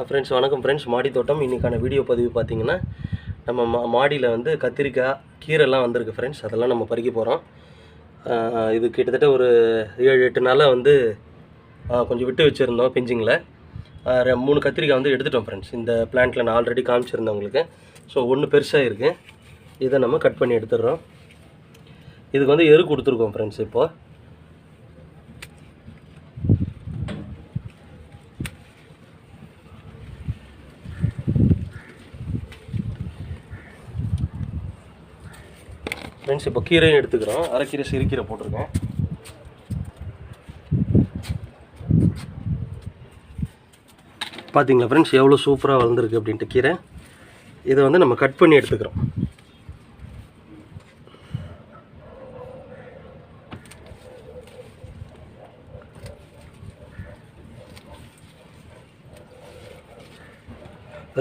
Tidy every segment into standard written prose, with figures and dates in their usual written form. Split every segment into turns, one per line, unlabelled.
Friends வணக்கம் friends. மாடி தோட்டம் இன்றைக்கான வீடியோ பதிவு பார்த்திங்கன்னா நம்ம மாடியில் வந்து கத்திரிக்காய் கீரைலாம் வந்திருக்கு ஃப்ரெண்ட்ஸ். அதெல்லாம் நம்ம பறிக்க போகிறோம். இது கிட்டத்தட்ட ஒரு 7-8 நாளாக வந்து கொஞ்சம் விட்டு வச்சுருந்தோம் பிஞ்சிங்கில். 3 கத்திரிக்காய் வந்து எடுத்துட்டோம் ஃப்ரெண்ட்ஸ். இந்த பிளான்ட்டில் நான் ஆல்ரெடி காமிச்சிருந்தேன் உங்களுக்கு. ஸோ ஒன்று பெருசாக இருக்குது, இதை நம்ம கட் பண்ணி எடுத்துடுறோம். இதுக்கு வந்து எரு கொடுத்துருக்கோம் ஃப்ரெண்ட்ஸ். இப்போது ஃப்ரெண்ட்ஸ் இப்போ கீரையும் எடுத்துக்கிறோம். அரைக்கீரை சிறுக்கீரை போட்டிருக்கேன். பார்த்தீங்களா ஃப்ரெண்ட்ஸ் எவ்வளோ சூப்பராக வளர்ந்துருக்கு அப்படின்ட்டு கீரை. இதை வந்து நம்ம கட் பண்ணி எடுத்துக்கிறோம்.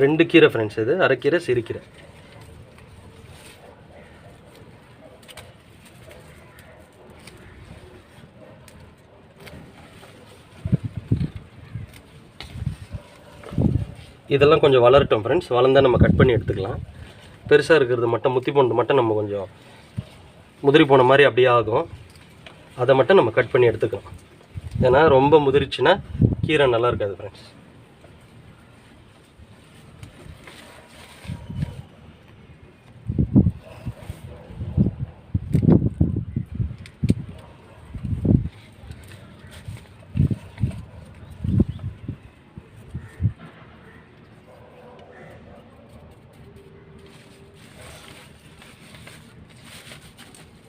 ரெண்டு கீரை ஃப்ரெண்ட்ஸ், இது அரைக்கீரை சிறுக்கீரை. இதெல்லாம் கொஞ்சம் வளரட்டும் ஃப்ரெண்ட்ஸ். வளர்ந்தால் நம்ம கட் பண்ணி எடுத்துக்கலாம். பெருசாக இருக்கிறது மட்டும் முத்தி போனது மட்டும் நம்ம கொஞ்சம் முதிரி போன மாதிரி அப்படியே ஆகும். அதை மட்டும் நம்ம கட் பண்ணி எடுத்துக்கலாம். ஏன்னா ரொம்ப முதிரிச்சுன்னா கீரை நல்லா இருக்காது ஃப்ரெண்ட்ஸ்.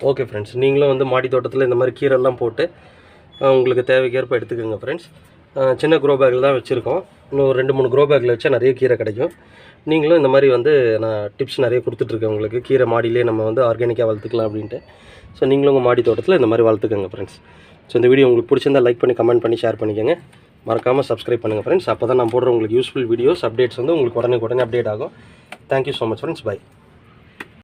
ஓகே ஃப்ரெண்ட்ஸ், நீங்களும் வந்து மாடி தோட்டத்தில் இந்த மாதிரி கீரைலாம் போட்டு உங்களுக்கு தேவைக்கேற்ப எடுத்துக்கோங்க ஃப்ரெண்ட்ஸ். சின்ன க்ரோ பேக்கில் தான் வச்சுருக்கோம். இன்னும் 2-3 க்ரோ பேக்கில் வச்சா நிறைய கீரை கிடைக்கும். நீங்களும் இந்த மாதிரி வந்து நான் டிப்ஸ் நிறைய கொடுத்துட்ருக்கேன் உங்களுக்கு. கீரை மாடியிலே நம்ம வந்து ஆர்கானிக்காக வளர்த்துக்கலாம் அப்படின்ட்டு. ஸோ நீங்களும் உங்கள் மாடி தோட்டத்தில் இந்த மாதிரி வளர்த்துக்கோங்க ஃப்ரெண்ட்ஸ். ஸோ இந்த வீடியோ உங்களுக்கு பிடிச்சிருந்தால் லைக் பண்ணி கமெண்ட் பண்ணி ஷேர் பண்ணிக்கோங்க. மறக்காமல் சப்ஸ்கிரைப் பண்ணுங்கள் ஃப்ரெண்ட்ஸ். அப்போ தான் நான் போடுற உங்களுக்கு யூஸ்ஃபுல் வீடியோஸ் அப்டேட்ஸ் வந்து உங்களுக்கு உடனே அப்டேட் ஆகும். Thank you so much friends. By.